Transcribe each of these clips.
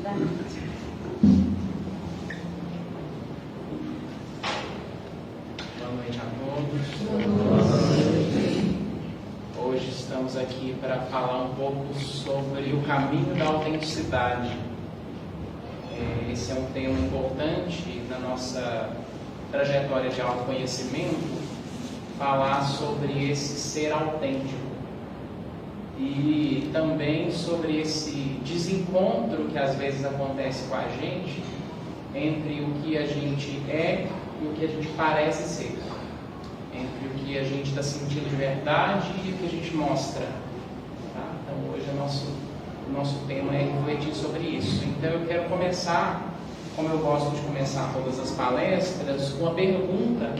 Boa noite a todos. Hoje estamos aqui para falar um pouco sobre o caminho da autenticidade. Esse é um tema importante na nossa trajetória de autoconhecimento, falar sobre esse ser autêntico e também sobre esse desencontro que às vezes acontece com a gente entre o que a gente é e o que a gente parece ser, entre o que a gente está sentindo de verdade e o que a gente mostra. Tá? Então hoje o nosso tema é refletir sobre isso. Então eu quero começar, como eu gosto de começar todas as palestras, com uma pergunta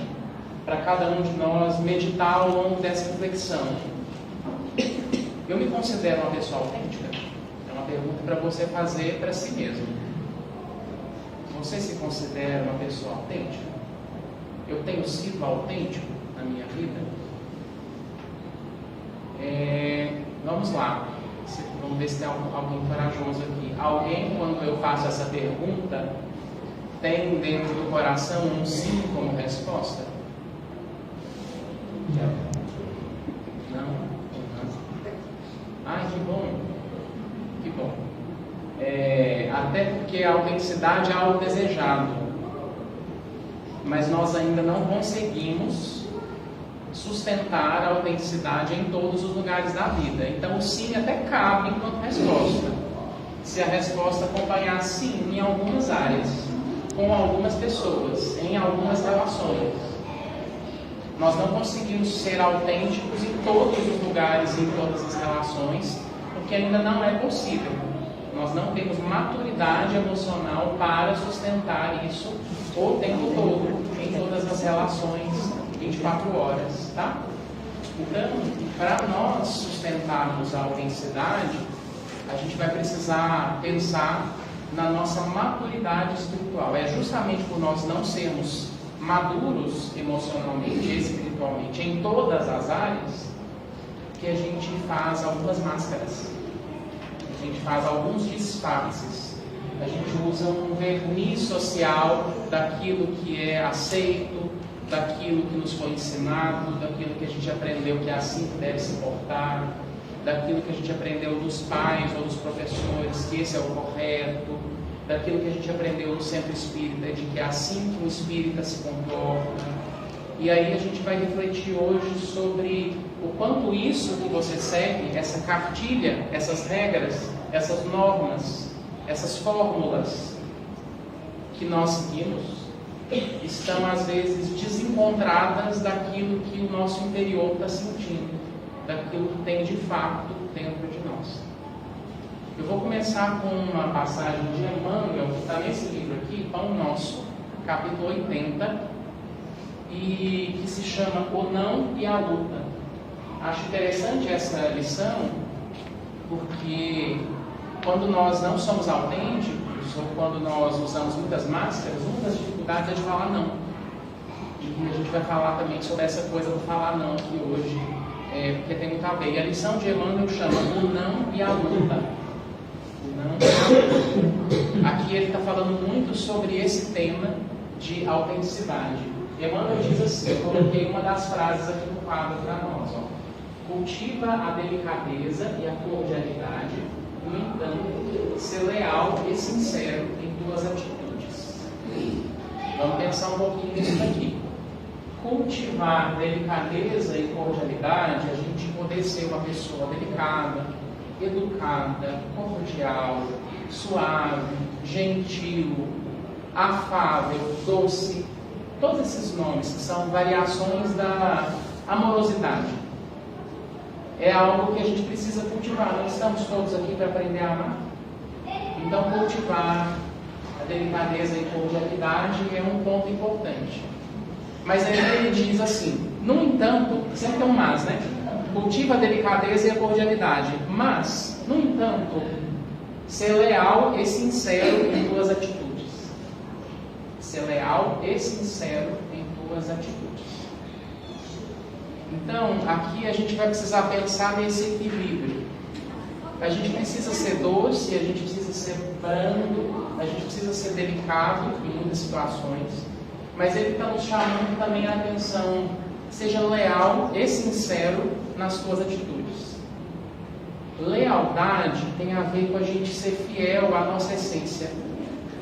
para cada um de nós meditar ao longo dessa reflexão. Eu me considero uma pessoa autêntica? É uma pergunta para você fazer para si mesmo. Você se considera uma pessoa autêntica? Eu tenho sido autêntico na minha vida? Vamos lá. Vamos ver se tem alguém corajoso aqui. Alguém, quando eu faço essa pergunta, tem dentro do coração um sim como resposta? Não? Ai, que bom. Que bom. Até porque a autenticidade é algo desejado. Mas nós ainda não conseguimos sustentar a autenticidade em todos os lugares da vida. Então o sim até cabe enquanto resposta, se a resposta acompanhar sim em algumas áreas, com algumas pessoas, em algumas relações. Nós não conseguimos ser autênticos em todos os lugares, em todas as relações, porque ainda não é possível. Nós não temos maturidade emocional para sustentar isso o tempo todo, em todas as relações, 24 horas, tá? Então, para nós sustentarmos a autenticidade, a gente vai precisar pensar na nossa maturidade espiritual. É justamente por nós não sermos maduros emocionalmente e espiritualmente em todas as áreas que a gente faz algumas máscaras, a gente faz alguns disfarces, a gente usa um verniz social daquilo que é aceito, daquilo que nos foi ensinado, daquilo que a gente aprendeu que é assim que deve se portar, daquilo que a gente aprendeu dos pais ou dos professores, que esse é o correto, daquilo que a gente aprendeu no centro espírita, de que é assim que o espírita se comporta. E aí a gente vai refletir hoje sobre o quanto isso que você segue, essa cartilha, essas regras, essas normas, essas fórmulas que nós seguimos, estão às vezes desencontradas daquilo que o nosso interior está sentindo, daquilo que tem de fato dentro de nós. Eu vou começar com uma passagem de Emmanuel, que está nesse livro aqui, Pão Nosso, capítulo 80, e que se chama O Não e a Luta. Acho interessante essa lição, porque quando nós não somos autênticos, ou quando nós usamos muitas máscaras, uma das dificuldades é de falar não. E a gente vai falar também sobre essa coisa do falar não aqui hoje, porque tem muito a ver. E a lição de Emmanuel chama O Não e a Luta. O Não e a Luta. Aqui ele está falando muito sobre esse tema de autenticidade. Emmanuel diz assim, eu coloquei uma das frases aqui no quadro para nós. Cultiva a delicadeza e a cordialidade, no entanto, ser leal e sincero em tuas atitudes. Vamos pensar um pouquinho nisso daqui. Cultivar delicadeza e cordialidade, a gente poder ser uma pessoa delicada, educada, cordial, suave, gentil, afável, doce. Todos esses nomes que são variações da amorosidade. É algo que a gente precisa cultivar. Nós estamos todos aqui para aprender a amar. Então, cultivar a delicadeza e cordialidade é um ponto importante. Mas aí ele diz assim, no entanto, sempre tem um mas, né? Cultiva a delicadeza e a cordialidade, mas, no entanto, ser leal e sincero em tuas atitudes. Ser leal e sincero em tuas atitudes. Então, aqui a gente vai precisar pensar nesse equilíbrio. A gente precisa ser doce, a gente precisa ser brando, a gente precisa ser delicado em muitas situações. Mas Ele está nos chamando também a atenção. Seja leal e sincero nas suas atitudes. Lealdade tem a ver com a gente ser fiel à nossa essência,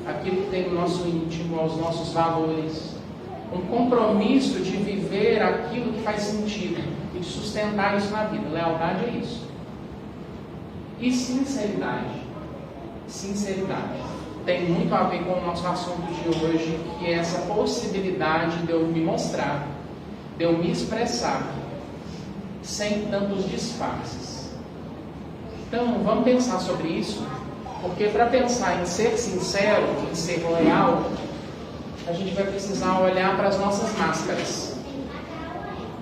aquilo que tem no nosso íntimo, aos nossos valores. Um compromisso de viver aquilo que faz sentido e de sustentar isso na vida. Lealdade é isso. E sinceridade. Sinceridade. Tem muito a ver com o nosso assunto de hoje, que é essa possibilidade de eu me mostrar, de eu me expressar, sem tantos disfarces. Então, vamos pensar sobre isso, porque para pensar em ser sincero, em ser leal, a gente vai precisar olhar para as nossas máscaras,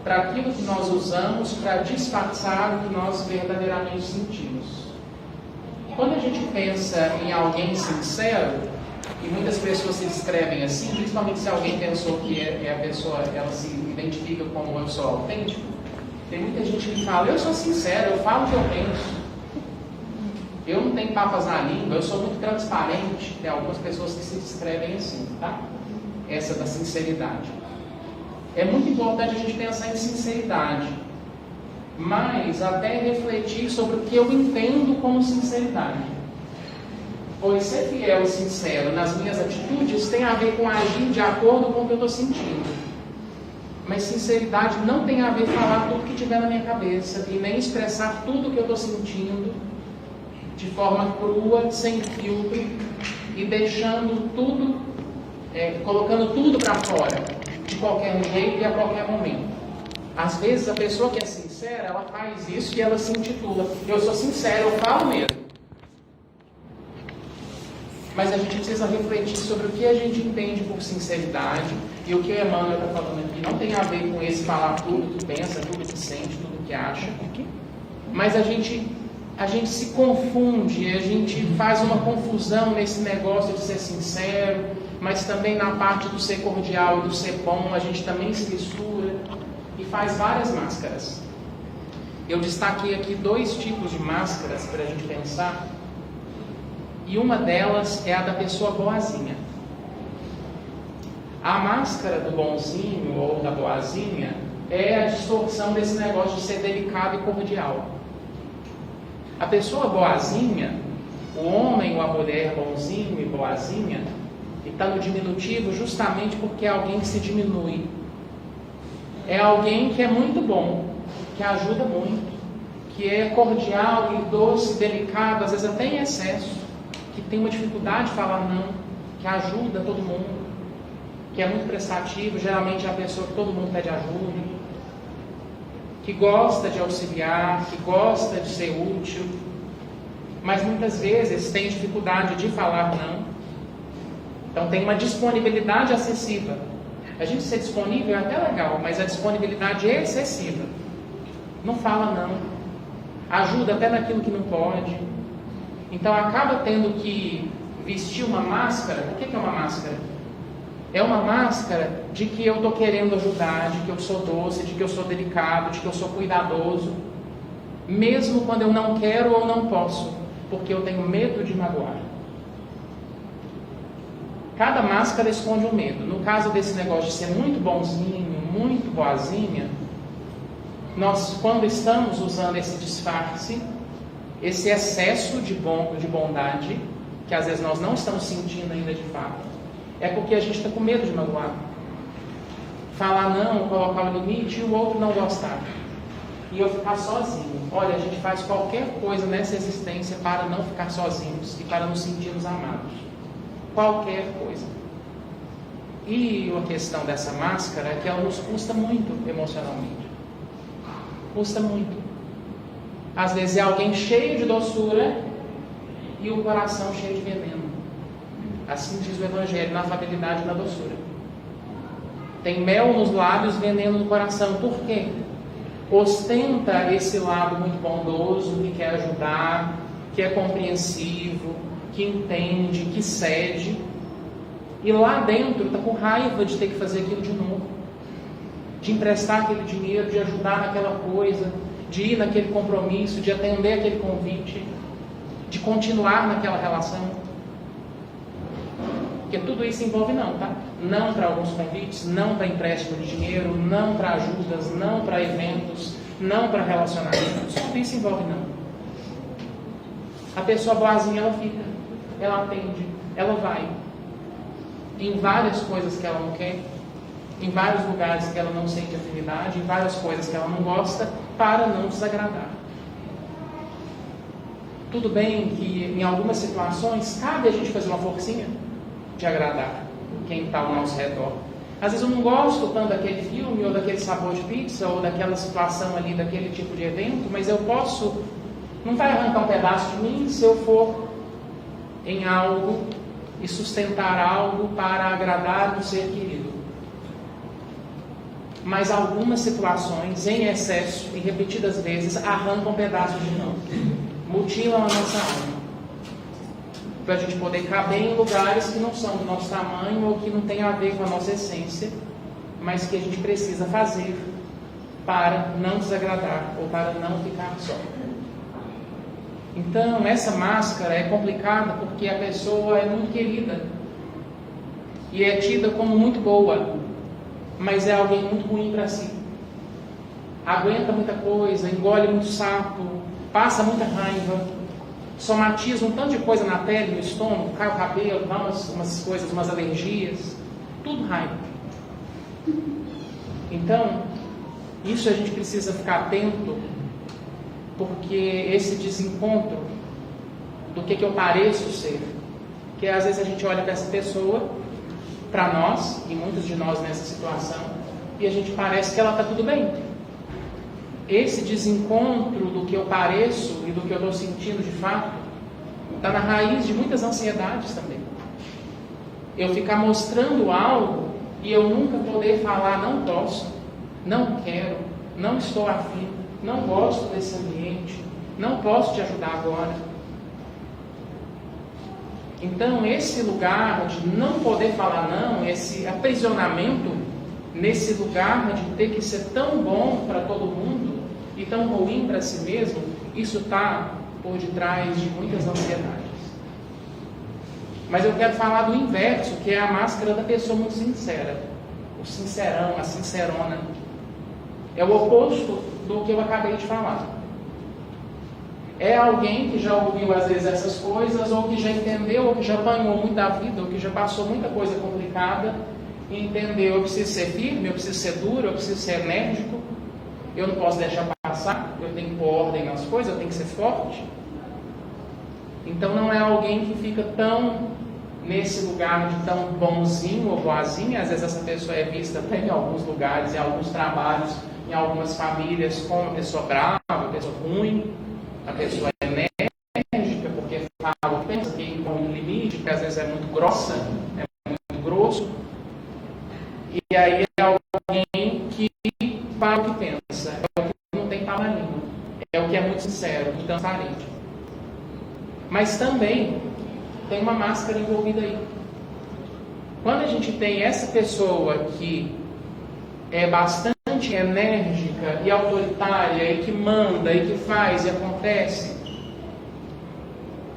para aquilo que nós usamos para disfarçar o que nós verdadeiramente sentimos. Quando a gente pensa em alguém sincero, e muitas pessoas se descrevem assim, principalmente se alguém pensou que a pessoa ela se identifica como eu sou autêntico, tem muita gente que fala, eu sou sincero, eu falo o que eu penso, eu não tenho papas na língua, eu sou muito transparente. Tem algumas pessoas que se descrevem assim, tá? Essa da sinceridade. É muito importante a gente pensar em sinceridade, mas até refletir sobre o que eu entendo como sinceridade. Pois ser fiel e sincero nas minhas atitudes tem a ver com agir de acordo com o que eu estou sentindo. Mas sinceridade não tem a ver com falar tudo que tiver na minha cabeça e nem expressar tudo que eu estou sentindo de forma crua, sem filtro e deixando tudo, colocando tudo para fora, de qualquer jeito e a qualquer momento. Às vezes a pessoa que é sincera, ela faz isso e ela se intitula, eu sou sincero, eu falo mesmo. Mas a gente precisa refletir sobre o que a gente entende por sinceridade, e o que o Emmanuel está falando aqui não tem a ver com esse falar tudo que pensa, tudo que sente, tudo que acha, mas a gente se confunde, a gente faz uma confusão nesse negócio de ser sincero, mas também na parte do ser cordial e do ser bom, a gente também se mistura e faz várias máscaras. Eu destaquei aqui 2 tipos de máscaras para a gente pensar, e uma delas é a da pessoa boazinha. A máscara do bonzinho ou da boazinha é a distorção desse negócio de ser delicado e cordial. A pessoa boazinha, o homem ou a mulher bonzinho e boazinha, está no diminutivo justamente porque é alguém que se diminui. É alguém que é muito bom, que ajuda muito, que é cordial e doce, delicado, às vezes até em excesso, que tem uma dificuldade de falar não, que ajuda todo mundo, que é muito prestativo, geralmente é a pessoa que todo mundo pede ajuda, que gosta de auxiliar, que gosta de ser útil, mas muitas vezes tem dificuldade de falar não. Então tem uma disponibilidade excessiva. A gente ser disponível é até legal, mas a disponibilidade é excessiva. Não fala não, ajuda até naquilo que não pode. Então acaba tendo que vestir uma máscara. O que é uma máscara? É uma máscara de que eu estou querendo ajudar, de que eu sou doce, de que eu sou delicado, de que eu sou cuidadoso, mesmo quando eu não quero ou não posso, porque eu tenho medo de magoar. Cada máscara esconde um medo. No caso desse negócio de ser muito bonzinho, muito boazinha, nós, quando estamos usando esse disfarce, esse excesso de bondade, que às vezes nós não estamos sentindo ainda de fato, é porque a gente está com medo de magoar. Falar não, colocar o limite e o outro não gostar. E eu ficar sozinho. Olha, a gente faz qualquer coisa nessa existência para não ficar sozinhos e para nos sentirmos amados. Qualquer coisa. E a questão dessa máscara é que ela nos custa muito emocionalmente. Custa muito. Às vezes é alguém cheio de doçura e o coração cheio de veneno. Assim diz o Evangelho, na afabilidade e na doçura. Tem mel nos lábios, veneno no coração. Por quê? Ostenta esse lado muito bondoso, que quer ajudar, que é compreensivo, que entende, que cede. E lá dentro está com raiva de ter que fazer aquilo de novo. De emprestar aquele dinheiro, de ajudar naquela coisa, de ir naquele compromisso, de atender aquele convite. de continuar naquela relação. Porque tudo isso envolve não, tá? Não para alguns convites, não para empréstimo de dinheiro, não para ajudas, não para eventos, não para relacionamentos. Tudo isso envolve não. A pessoa boazinha, ela fica, ela atende, ela vai. Em várias coisas que ela não quer, em vários lugares que ela não sente afinidade, em várias coisas que ela não gosta, para não desagradar. Tudo bem que em algumas situações cabe a gente fazer uma forcinha de agradar quem está ao nosso redor. Às vezes eu não gosto tanto daquele filme, ou daquele sabor de pizza, ou daquela situação ali, daquele tipo de evento, mas eu posso, não vai arrancar um pedaço de mim se eu for em algo e sustentar algo para agradar um ser querido. Mas algumas situações, em excesso e repetidas vezes, arrancam pedaços de não, mutilam a nossa alma, para a gente poder caber em lugares que não são do nosso tamanho ou que não tem a ver com a nossa essência, mas que a gente precisa fazer para não desagradar ou para não ficar só. Então, essa máscara é complicada porque a pessoa é muito querida e é tida como muito boa, mas é alguém muito ruim para si. Aguenta muita coisa, engole muito sapo, passa muita raiva, somatiza um tanto de coisa na pele, no estômago, cai o cabelo, dá umas coisas, umas alergias, tudo raiva. Então, isso a gente precisa ficar atento, porque esse desencontro do que eu pareço ser, que às vezes a gente olha para essa pessoa, para nós, e muitos de nós nessa situação, e a gente parece que ela está tudo bem. Esse desencontro do que eu pareço e do que eu estou sentindo de fato, está na raiz de muitas ansiedades também. Eu ficar mostrando algo e eu nunca poder falar, não posso, não quero, não estou afim, não gosto desse ambiente, não posso te ajudar agora. Então, esse lugar de não poder falar não, esse aprisionamento nesse lugar de ter que ser tão bom para todo mundo e tão ruim para si mesmo, isso está por detrás de muitas ansiedades. Mas eu quero falar do inverso, que é a máscara da pessoa muito sincera, o sincerão, a sincerona. É o oposto do que eu acabei de falar. É alguém que já ouviu às vezes essas coisas, ou que já entendeu, ou que já apanhou muito da vida, ou que já passou muita coisa complicada, e entendeu, eu preciso ser firme, eu preciso ser duro, eu preciso ser enérgico, eu não posso deixar passar, eu tenho que pôr ordem nas coisas, eu tenho que ser forte. Então não é alguém que fica tão nesse lugar de tão bonzinho ou boazinha. Às vezes essa pessoa é vista até em alguns lugares, em alguns trabalhos, em algumas famílias, como uma pessoa brava, uma pessoa ruim, a pessoa é enérgica, porque fala, pensa que impõe um limite, que às vezes é muito grossa, é muito grosso. E aí é alguém que fala o que pensa, é o que não tem talarinho, é o que é muito sincero, muito transparente. Mas também tem uma máscara envolvida aí. Quando a gente tem essa pessoa que é bastante enérgica e autoritária, e que manda, e que faz, e acontece,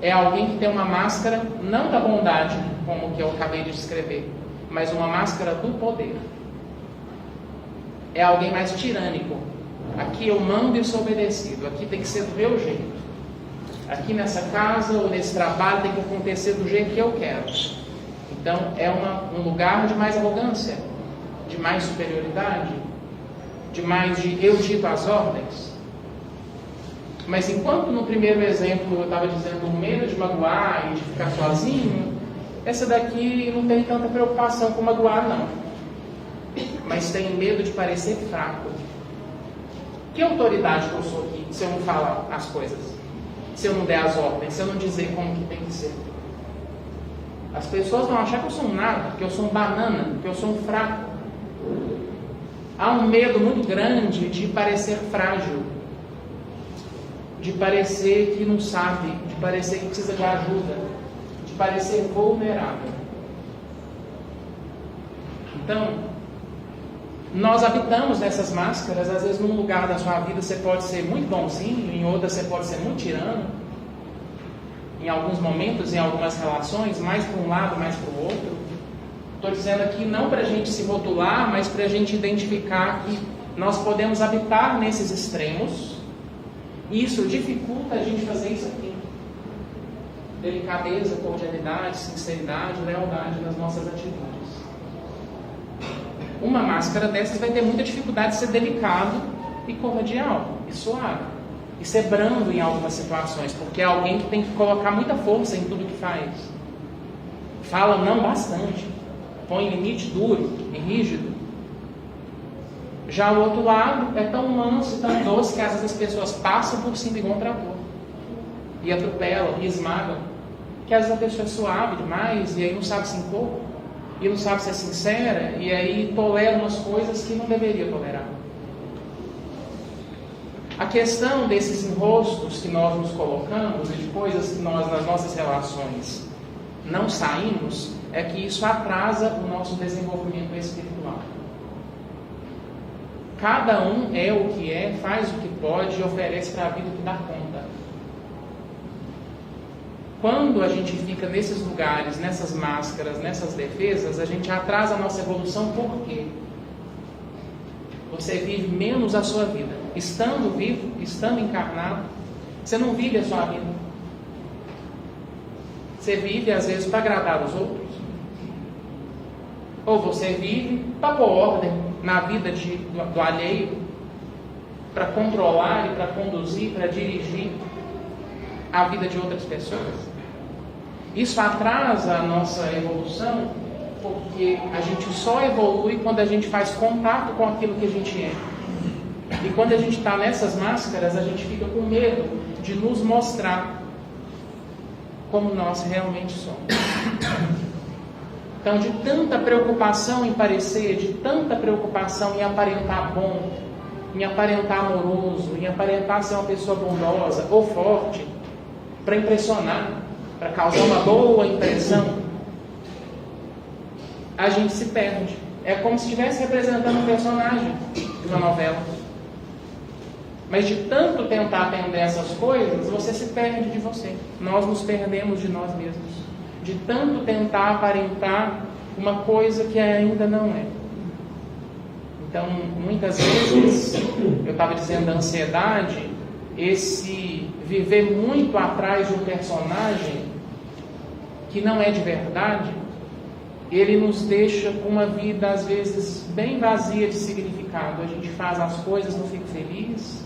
é alguém que tem uma máscara, não da bondade, como que eu acabei de descrever, mas uma máscara do poder. É alguém mais tirânico. Aqui eu mando e sou obedecido, aqui tem que ser do meu jeito. Aqui nessa casa ou nesse trabalho tem que acontecer do jeito que eu quero. Então é um lugar de mais arrogância, de mais superioridade, de mais de eu dito as ordens. Mas enquanto no primeiro exemplo eu estava dizendo o medo de magoar e de ficar sozinho, essa daqui não tem tanta preocupação com magoar não, mas tem medo de parecer fraco. Que autoridade que eu sou aqui se eu não falar as coisas? Se eu não der as ordens, se eu não dizer como que tem que ser? As pessoas vão achar que eu sou um nada, que eu sou um banana, que eu sou um fraco. Há um medo muito grande de parecer frágil, de parecer que não sabe, de parecer que precisa de ajuda, de parecer vulnerável. Então, nós habitamos nessas máscaras. Às vezes num lugar da sua vida você pode ser muito bonzinho, em outra você pode ser muito tirano. em alguns momentos, em algumas relações, mais para um lado, mais para o outro. Estou dizendo aqui não para a gente se rotular, mas para a gente identificar que nós podemos habitar nesses extremos, e isso dificulta a gente fazer isso aqui. Delicadeza, cordialidade, sinceridade, lealdade nas nossas atitudes. Uma máscara dessas vai ter muita dificuldade de ser delicado e cordial, e suave, e ser brando em algumas situações, porque é alguém que tem que colocar muita força em tudo que faz. Fala não bastante, põe limite duro e rígido. Já o outro lado é tão manso e tão doce que às vezes as pessoas passam por cima igual um trator, e atropelam, e esmagam, que às vezes a pessoa é suave demais, e aí não sabe se impor, e não sabe ser sincera, e aí tolera umas coisas que não deveria tolerar. A questão desses enrostos que nós nos colocamos e de coisas que nós, nas nossas relações, não saímos, é que isso atrasa o nosso desenvolvimento espiritual. Cada um é o que é, faz o que pode e oferece para a vida o que dá conta. Quando a gente fica nesses lugares, nessas máscaras, nessas defesas, a gente atrasa a nossa evolução. Por quê? Você vive menos a sua vida. Estando vivo, estando encarnado, você não vive a sua vida. Você vive, às vezes, para agradar os outros. Ou você vive para pôr ordem na vida do alheio, para controlar e para conduzir, para dirigir a vida de outras pessoas. Isso atrasa a nossa evolução, porque a gente só evolui quando a gente faz contato com aquilo que a gente é. E quando a gente está nessas máscaras, a gente fica com medo de nos mostrar como nós realmente somos. Então, de tanta preocupação em parecer, de tanta preocupação em aparentar bom, em aparentar amoroso, em aparentar ser uma pessoa bondosa ou forte, para impressionar, para causar uma boa impressão, a gente se perde. É como se estivesse representando um personagem de uma novela. Mas de tanto tentar atender essas coisas, você se perde de você. Nós nos perdemos de nós mesmos. De tanto tentar aparentar uma coisa que ainda não é. Então, muitas vezes, eu estava dizendo a ansiedade, esse viver muito atrás de um personagem que não é de verdade, ele nos deixa com uma vida, às vezes, bem vazia de significado. A gente faz as coisas, não fica feliz,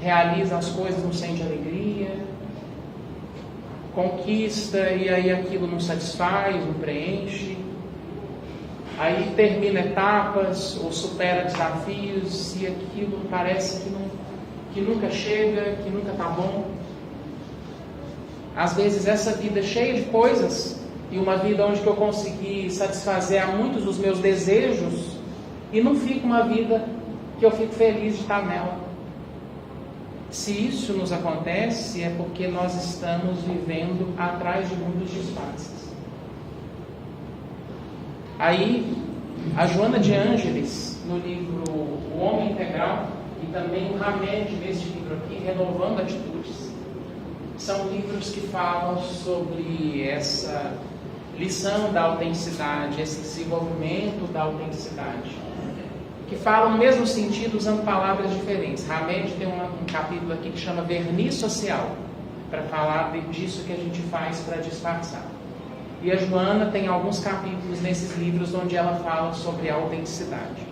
realiza as coisas, não sente alegria, conquista e aí aquilo não satisfaz, não preenche, aí termina etapas ou supera desafios e aquilo parece que nunca chega, que nunca está bom. Às vezes essa vida cheia de coisas e uma vida onde que eu consegui satisfazer a muitos dos meus desejos e não fica uma vida que eu fico feliz de estar nela. Se isso nos acontece, é porque nós estamos vivendo atrás de muitos disfarces. Aí, a Joana de Ângeles, no livro O Homem Integral, e também o Hamed, nesse livro aqui, Renovando Atitudes, são livros que falam sobre essa lição da autenticidade, esse desenvolvimento da autenticidade, que falam no mesmo sentido usando palavras diferentes. Hamed tem um capítulo aqui que chama Verniz Social, para falar disso que a gente faz para disfarçar. E a Joana tem alguns capítulos nesses livros onde ela fala sobre a autenticidade.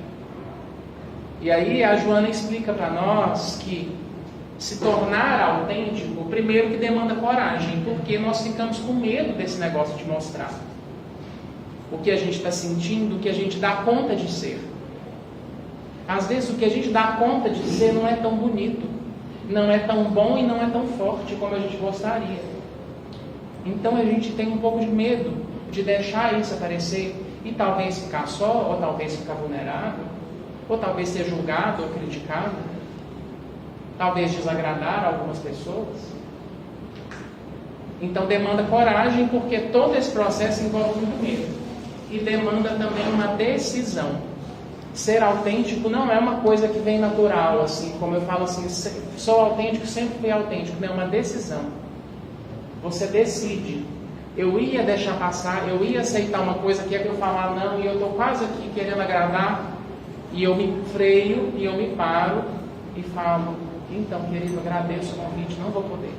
E aí a Joana explica para nós que se tornar autêntico, primeiro que demanda coragem, porque nós ficamos com medo desse negócio de mostrar o que a gente está sentindo, o que a gente dá conta de ser. Às vezes o que a gente dá conta de ser não é tão bonito, não é tão bom e não é tão forte como a gente gostaria. Então a gente tem um pouco de medo de deixar isso aparecer e talvez ficar só, ou talvez ficar vulnerável, ou talvez ser julgado ou criticado, talvez desagradar algumas pessoas. Então demanda coragem, porque todo esse processo envolve muito medo e demanda também uma decisão. Ser autêntico não é uma coisa que vem natural, assim, como eu falo assim, sou autêntico, sempre fui autêntico, não é uma decisão. Você decide. Eu ia deixar passar, eu ia aceitar uma coisa que é para eu falar não, e eu estou quase aqui querendo agradar, e eu me freio, e eu me paro, e falo, então, querido, agradeço o convite, não vou poder.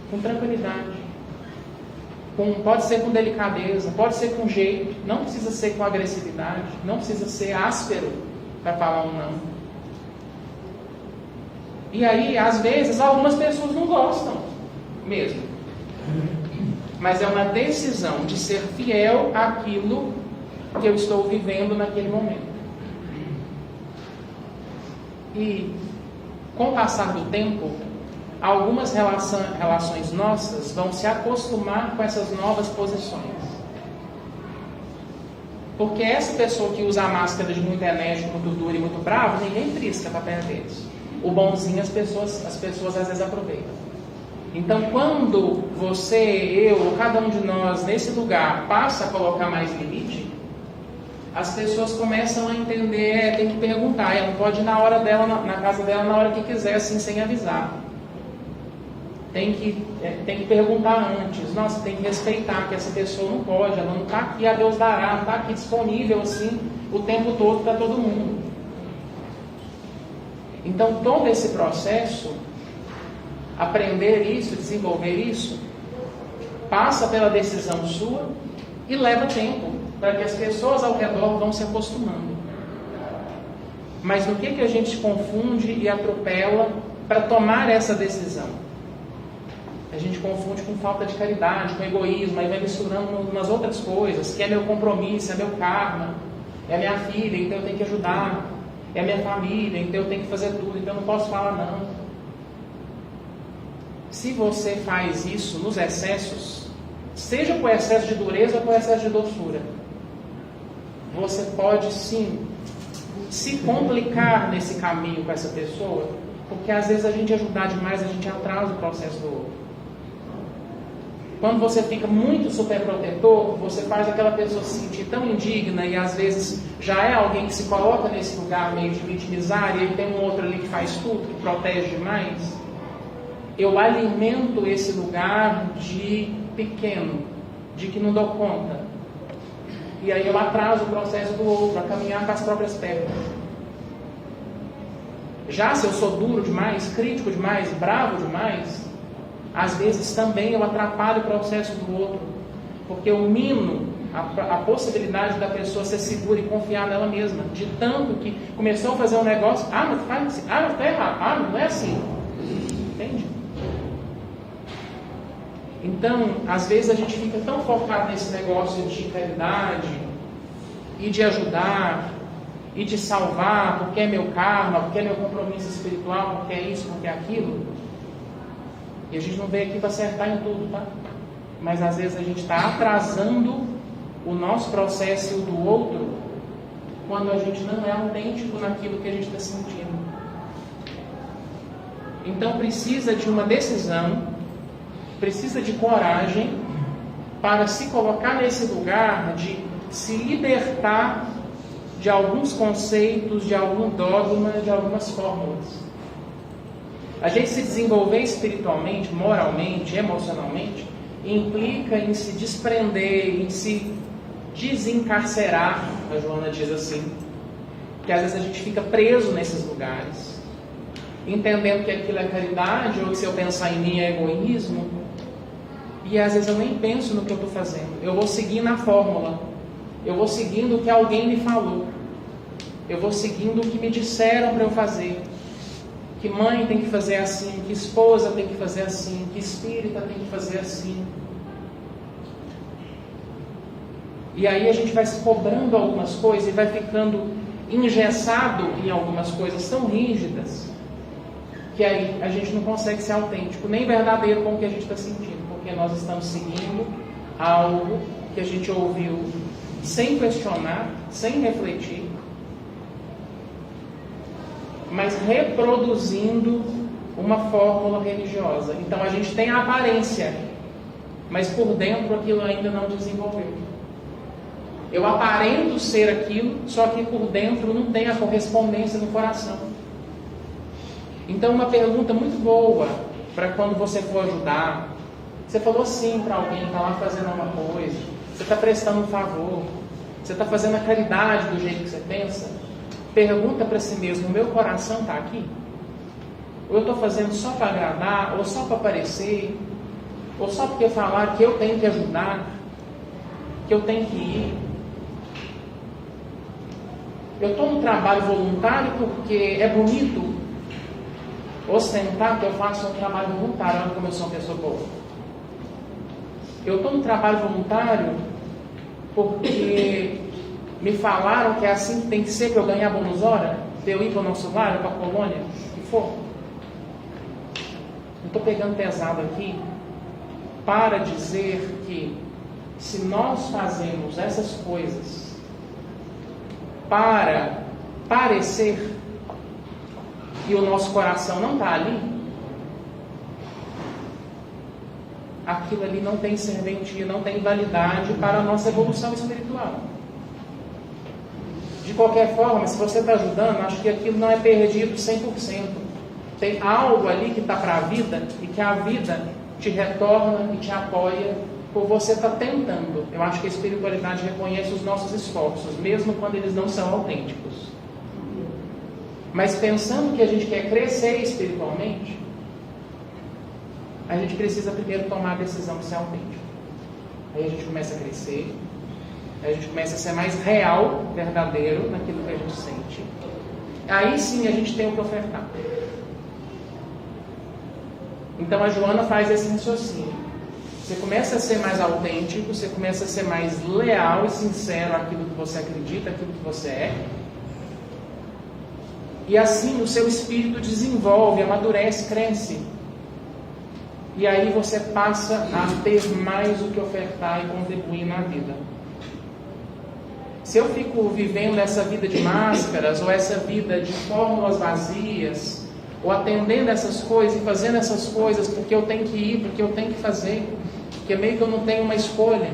Com tranquilidade. Pode ser com delicadeza, pode ser com jeito, não precisa ser com agressividade, não precisa ser áspero para falar um não. E aí, às vezes, algumas pessoas não gostam mesmo. Mas é uma decisão de ser fiel àquilo que eu estou vivendo naquele momento. E, com o passar do tempo, algumas relações nossas vão se acostumar com essas novas posições. Porque essa pessoa que usa a máscara de muito enérgico, muito duro e muito bravo, ninguém trisca para perto deles. O bonzinho as pessoas às vezes aproveitam. Então, quando você, eu, ou cada um de nós nesse lugar passa a colocar mais limite, as pessoas começam a entender, tem que perguntar, ela não pode ir na hora dela, na casa dela na hora que quiser, assim, sem avisar. Tem que perguntar antes. Nossa, tem que respeitar que essa pessoa não pode, ela não está aqui a Deus dará, não está aqui disponível assim o tempo todo para todo mundo. Então, todo esse processo, aprender isso, desenvolver isso, passa pela decisão sua e leva tempo para que as pessoas ao redor vão se acostumando. Mas no que a gente confunde e atropela para tomar essa decisão? A gente confunde com falta de caridade, com egoísmo, aí vai misturando nas outras coisas, que é meu compromisso, é meu karma, é minha filha, então eu tenho que ajudar, é minha família, então eu tenho que fazer tudo, então eu não posso falar não. Se você faz isso nos excessos, seja por excesso de dureza ou por excesso de doçura, você pode sim se complicar nesse caminho com essa pessoa, porque às vezes a gente ajudar demais, a gente atrasa o processo do outro. Quando você fica muito superprotetor, você faz aquela pessoa se sentir tão indigna e às vezes já é alguém que se coloca nesse lugar meio de vitimizar e aí tem um outro ali que faz tudo, que protege demais. Eu alimento esse lugar de pequeno, de que não dou conta. E aí eu atraso o processo do outro a caminhar com as próprias pernas. Já se eu sou duro demais, crítico demais, bravo demais, às vezes também eu atrapalho o processo do outro, porque eu mino a possibilidade da pessoa ser segura e confiar nela mesma, de tanto que começou a fazer um negócio, mas faz assim, mas está errado, não é assim, entende? Então, às vezes a gente fica tão focado nesse negócio de caridade e de ajudar e de salvar, porque é meu karma, porque é meu compromisso espiritual, porque é isso, porque é aquilo. E a gente não veio aqui para acertar em tudo, tá? Mas às vezes a gente está atrasando o nosso processo e o do outro quando a gente não é autêntico naquilo que a gente está sentindo. Então precisa de uma decisão, precisa de coragem para se colocar nesse lugar de se libertar de alguns conceitos, de algum dogma, de algumas fórmulas. A gente se desenvolver espiritualmente, moralmente, emocionalmente, implica em se desprender, em se desencarcerar, a Joana diz assim, que às vezes a gente fica preso nesses lugares, entendendo que aquilo é caridade, ou que se eu pensar em mim é egoísmo, e às vezes eu nem penso no que eu estou fazendo, eu vou seguindo a fórmula, eu vou seguindo o que alguém me falou, eu vou seguindo o que me disseram para eu fazer, que mãe tem que fazer assim, que esposa tem que fazer assim, que espírita tem que fazer assim. E aí a gente vai se cobrando algumas coisas e vai ficando engessado em algumas coisas tão rígidas que aí a gente não consegue ser autêntico, nem verdadeiro com o que a gente está sentindo, porque nós estamos seguindo algo que a gente ouviu sem questionar, sem refletir, mas reproduzindo uma fórmula religiosa. Então a gente tem a aparência, mas por dentro aquilo ainda não desenvolveu. Eu aparento ser aquilo, só que por dentro não tem a correspondência no coração. Então uma pergunta muito boa para quando você for ajudar, você falou sim para alguém que está lá fazendo uma coisa, você está prestando um favor, você está fazendo a caridade do jeito que você pensa, pergunta para si mesmo, o meu coração está aqui? Ou eu estou fazendo só para agradar, ou só para aparecer, ou só porque falaram que eu tenho que ajudar, que eu tenho que ir? Eu estou no trabalho voluntário porque é bonito ostentar que eu faço um trabalho voluntário, olha como eu sou uma pessoa boa. Eu estou no trabalho voluntário porque me falaram que é assim que tem que ser, para eu ganhar bônus hora, para eu ir para o nosso lar, para a colônia, o que for. Eu estou pegando pesado aqui para dizer que se nós fazemos essas coisas para parecer e o nosso coração não está ali, aquilo ali não tem serventia, não tem validade para a nossa evolução espiritual. De qualquer forma, se você está ajudando, acho que aquilo não é perdido 100%. Tem algo ali que está para a vida e que a vida te retorna e te apoia por você estar tentando. Eu acho que a espiritualidade reconhece os nossos esforços, mesmo quando eles não são autênticos. Mas pensando que a gente quer crescer espiritualmente, a gente precisa primeiro tomar a decisão de ser autêntico. Aí a gente começa a crescer, aí a gente começa a ser mais real, verdadeiro naquilo que a gente sente. Aí sim a gente tem o que ofertar. Então a Joana faz esse raciocínio. Você começa a ser mais autêntico, você começa a ser mais leal e sincero àquilo que você acredita, àquilo que você é. E assim o seu espírito desenvolve, amadurece, cresce. E aí você passa a ter mais o que ofertar e contribuir na vida. Se eu fico vivendo essa vida de máscaras, ou essa vida de fórmulas vazias, ou atendendo essas coisas e fazendo essas coisas porque eu tenho que ir, porque eu tenho que fazer, porque meio que eu não tenho uma escolha.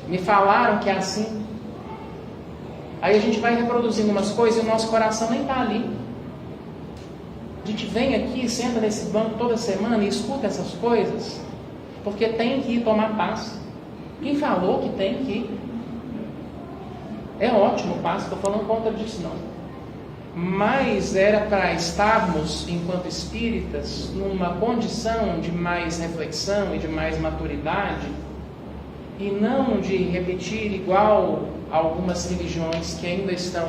Me falaram que é assim. Aí a gente vai reproduzindo umas coisas e o nosso coração nem está ali. A gente vem aqui, senta nesse banco toda semana e escuta essas coisas, porque tem que ir tomar passe. Quem falou que tem que ir? É ótimo o passe, estou falando contra disso não. Mas era para estarmos, enquanto espíritas, numa condição de mais reflexão e de mais maturidade, e não de repetir igual algumas religiões que ainda estão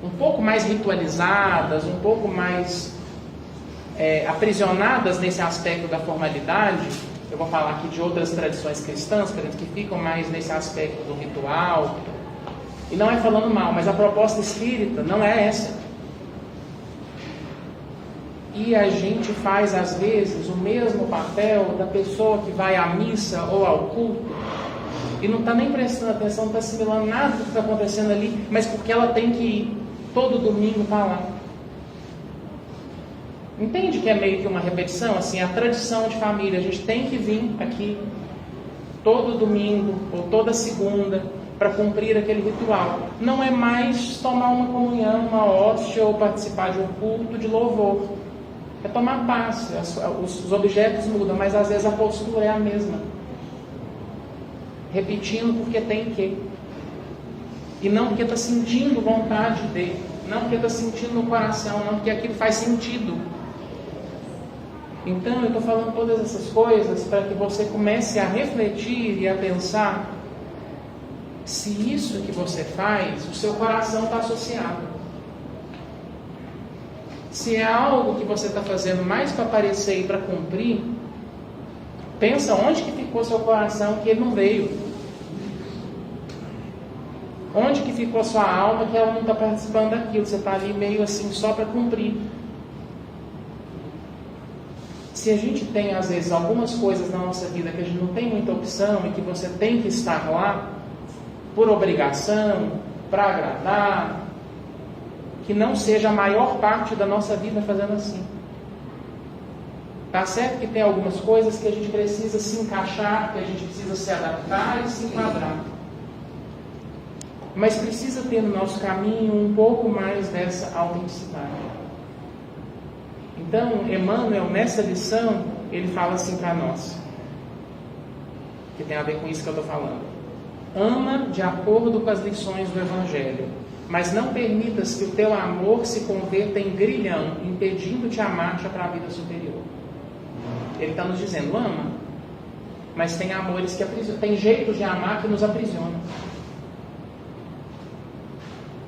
um pouco mais ritualizadas, um pouco mais aprisionadas nesse aspecto da formalidade. Eu vou falar aqui de outras tradições cristãs, por exemplo, que ficam mais nesse aspecto do ritual. E não é falando mal, mas a proposta espírita não é essa. E a gente faz, às vezes, o mesmo papel da pessoa que vai à missa ou ao culto e não está nem prestando atenção, não está assimilando nada do que está acontecendo ali, mas porque ela tem que ir todo domingo para lá. Entende que é meio que uma repetição? Assim, a tradição de família, a gente tem que vir aqui todo domingo ou toda segunda para cumprir aquele ritual. Não é mais tomar uma comunhão, uma hóstia ou participar de um culto de louvor. É tomar passe, os objetos mudam, mas às vezes a postura é a mesma. Repetindo porque tem que. E não porque está sentindo vontade de. Não porque está sentindo no coração, não porque aquilo faz sentido. Então eu estou falando todas essas coisas para que você comece a refletir e a pensar se isso que você faz, o seu coração está associado. Se é algo que você está fazendo mais para aparecer e para cumprir, pensa onde que ficou seu coração que ele não veio. Onde que ficou sua alma que ela não está participando daquilo. Você está ali meio assim só para cumprir. Se a gente tem às vezes algumas coisas na nossa vida que a gente não tem muita opção e que você tem que estar lá por obrigação, para agradar, que não seja a maior parte da nossa vida fazendo assim. Tá certo que tem algumas coisas que a gente precisa se encaixar, que a gente precisa se adaptar e se enquadrar. Mas precisa ter no nosso caminho um pouco mais dessa autenticidade. Então, Emmanuel, nessa lição, ele fala assim para nós, que tem a ver com isso que eu estou falando. Ama de acordo com as lições do Evangelho, mas não permitas que o teu amor se converta em grilhão, impedindo-te a marcha para a vida superior. Ele está nos dizendo, ama, mas tem amores que aprisionam, tem jeitos de amar que nos aprisionam.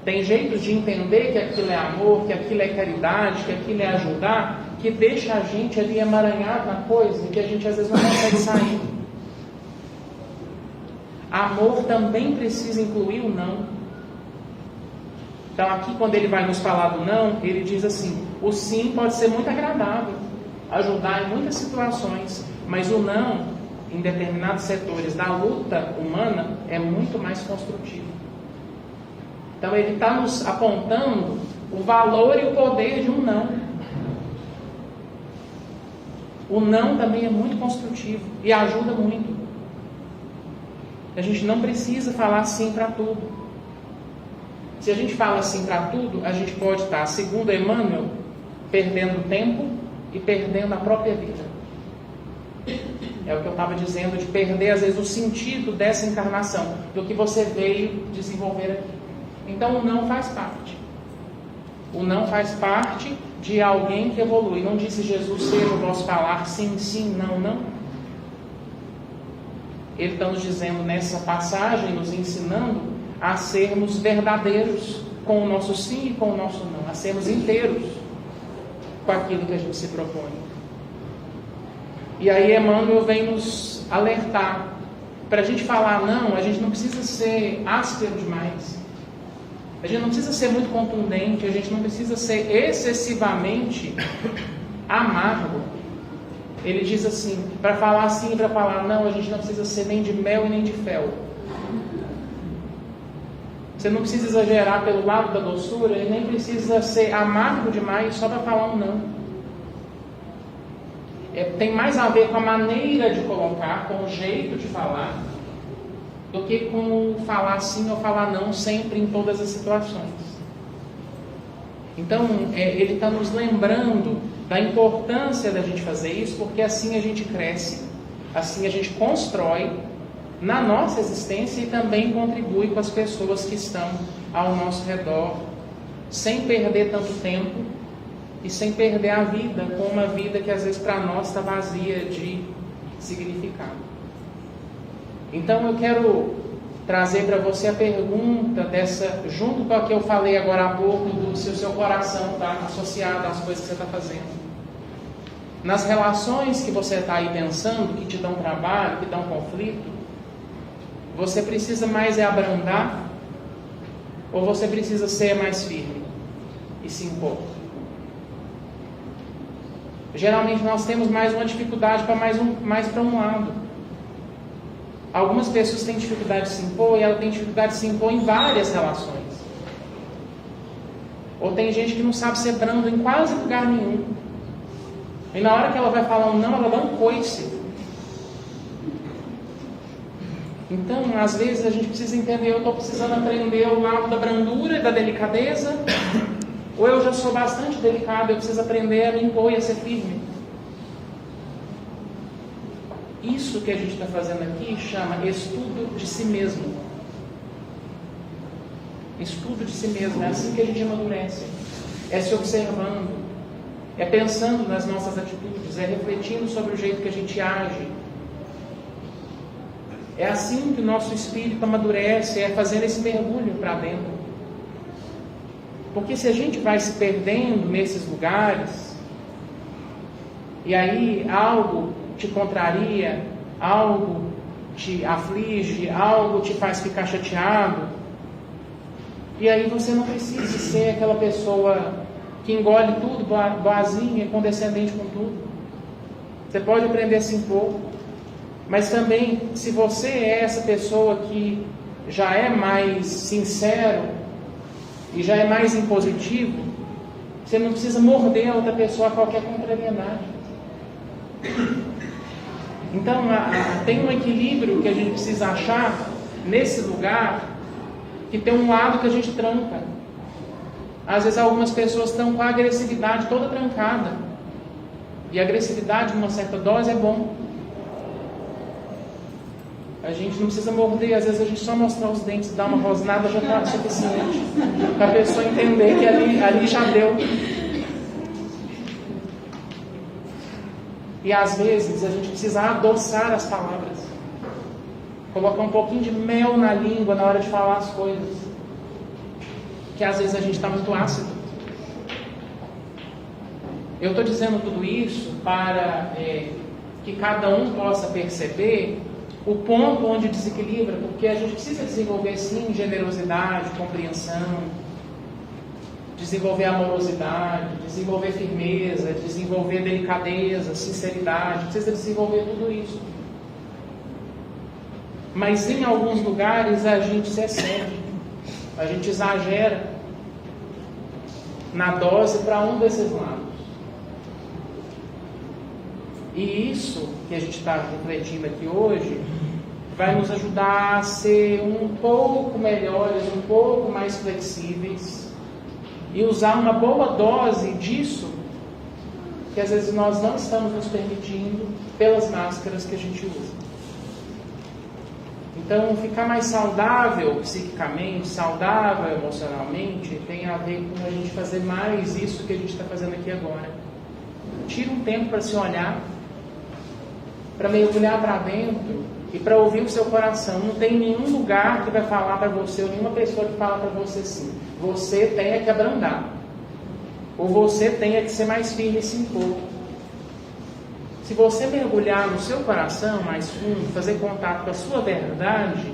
Tem jeitos de entender que aquilo é amor, que aquilo é caridade, que aquilo é ajudar, que deixa a gente ali emaranhado na coisa e que a gente às vezes não consegue sair. Amor também precisa incluir o não. Então aqui quando ele vai nos falar do não, ele diz assim, o sim pode ser muito agradável, ajudar em muitas situações, mas o não, em determinados setores da luta humana, é muito mais construtivo. Então ele está nos apontando o valor e o poder de um não. O não também é muito construtivo e ajuda muito. A gente não precisa falar sim para tudo. Se a gente fala sim para tudo, a gente pode estar, segundo Emmanuel, perdendo tempo e perdendo a própria vida. É o que eu estava dizendo, de perder às vezes o sentido dessa encarnação, do que você veio desenvolver aqui. Então o não faz parte. O não faz parte de alguém que evolui. Não disse Jesus, seja o vosso falar sim, sim, não, não. Ele está nos dizendo nessa passagem, nos ensinando a sermos verdadeiros com o nosso sim e com o nosso não. A sermos inteiros com aquilo que a gente se propõe. E aí Emmanuel vem nos alertar. Para a gente falar não, a gente não precisa ser áspero demais. A gente não precisa ser muito contundente, a gente não precisa ser excessivamente amargo. Ele diz assim, para falar sim e para falar não, a gente não precisa ser nem de mel e nem de fel. Você não precisa exagerar pelo lado da doçura e nem precisa ser amargo demais só para falar um não. Tem mais a ver com a maneira de colocar, com o jeito de falar, do que com falar sim ou falar não sempre em todas as situações. Então, ele está nos lembrando da importância da gente fazer isso, porque assim a gente cresce, assim a gente constrói na nossa existência e também contribui com as pessoas que estão ao nosso redor, sem perder tanto tempo e sem perder a vida, com uma vida que às vezes para nós está vazia de significado. Então eu quero trazer para você a pergunta dessa, junto com a que eu falei agora há pouco, do se o seu coração está associado às coisas que você está fazendo. Nas relações que você está aí pensando, que te dão trabalho, que dão conflito, você precisa mais abrandar ou você precisa ser mais firme e se impor? Geralmente nós temos mais uma dificuldade para mais para um lado. Algumas pessoas têm dificuldade de se impor e ela tem dificuldade de se impor em várias relações. Ou tem gente que não sabe ser brando em quase lugar nenhum. E na hora que ela vai falar um não, ela dá um coice. Então, às vezes a gente precisa entender, eu estou precisando aprender o lado da brandura e da delicadeza, ou eu já sou bastante delicado, eu preciso aprender a me impor e a ser firme. Isso que a gente está fazendo aqui chama estudo de si mesmo. Estudo de si mesmo, é assim que a gente amadurece. É se observando, é pensando nas nossas atitudes, é refletindo sobre o jeito que a gente age. É assim que o nosso espírito amadurece, é fazendo esse mergulho para dentro. Porque se a gente vai se perdendo nesses lugares, e aí algo te contraria, algo te aflige, algo te faz ficar chateado, e aí você não precisa ser aquela pessoa que engole tudo, boazinha, condescendente com tudo. Você pode aprender a se impor, mas também, se você é essa pessoa que já é mais sincero e já é mais impositivo, você não precisa morder a outra pessoa a qualquer contrariedade. Então, tem um equilíbrio que a gente precisa achar nesse lugar, que tem um lado que a gente tranca. Às vezes algumas pessoas estão com a agressividade toda trancada, E a agressividade, numa certa dose, é bom. A gente não precisa morder, às vezes a gente só mostrar os dentes, dar uma rosnada já está suficiente para a pessoa entender que ali já deu. E às vezes a gente precisa adoçar as palavras, colocar um pouquinho de mel na língua na hora de falar as coisas, que às vezes a gente está muito ácido. Eu estou dizendo tudo isso para que cada um possa perceber o ponto onde desequilibra, porque a gente precisa desenvolver sim generosidade, compreensão, desenvolver amorosidade, desenvolver firmeza, desenvolver delicadeza, sinceridade, precisa desenvolver tudo isso. Mas em alguns lugares a gente se excede, a gente exagera na dose para um desses lados. E isso que a gente está refletindo aqui hoje vai nos ajudar a ser um pouco melhores, um pouco mais flexíveis e usar uma boa dose disso que às vezes nós não estamos nos permitindo pelas máscaras que a gente usa. Então, ficar mais saudável psiquicamente, saudável emocionalmente, tem a ver com a gente fazer mais isso que a gente está fazendo aqui agora. Tira um tempo para se olhar, para mergulhar para dentro e para ouvir o seu coração. Não tem nenhum lugar que vai falar para você, ou nenhuma pessoa que fala para você assim: você tenha que abrandar, ou você tenha que ser mais firme e se impor. Se você mergulhar no seu coração mais fundo, fazer contato com a sua verdade,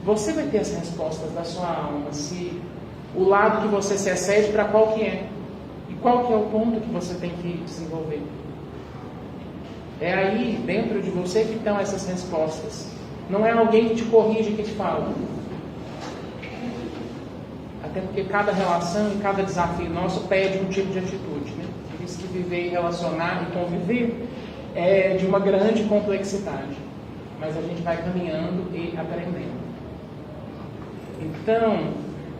você vai ter as respostas da sua alma, se o lado que você se excede, para qual que é, e qual que é o ponto que você tem que desenvolver. É aí, dentro de você, que estão essas respostas. Não é alguém que te corrige, que te fala. Até porque cada relação e cada desafio nosso pede um tipo de atitude, né? Por isso que viver, relacionar e conviver é de uma grande complexidade. Mas a gente vai caminhando e aprendendo. Então,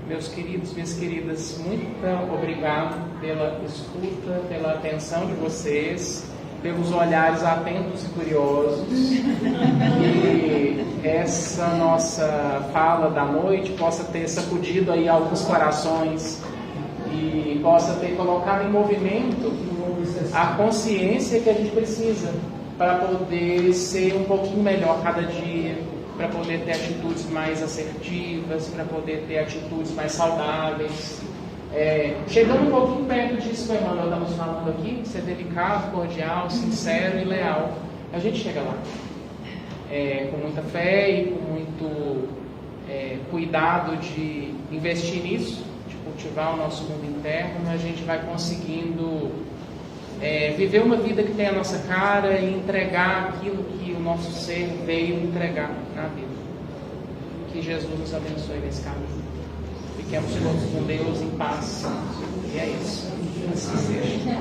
meus queridos, minhas queridas, muito obrigado pela escuta, pela atenção de vocês, pelos olhares atentos e curiosos. E essa nossa fala da noite possa ter sacudido aí alguns corações e possa ter colocado em movimento a consciência que a gente precisa para poder ser um pouquinho melhor cada dia, para poder ter atitudes mais assertivas, para poder ter atitudes mais saudáveis. Chegando um pouquinho perto disso que o Emmanuel está nos falando aqui, ser delicado, cordial, sincero e leal. A gente chega lá com muita fé e com muito cuidado de investir nisso, de cultivar o nosso mundo interno. A gente vai conseguindo viver uma vida que tem a nossa cara e entregar aquilo que o nosso ser veio entregar na vida. Que Jesus nos abençoe nesse caminho. Fiquemos todos com Deus em paz. E é isso. Assim seja.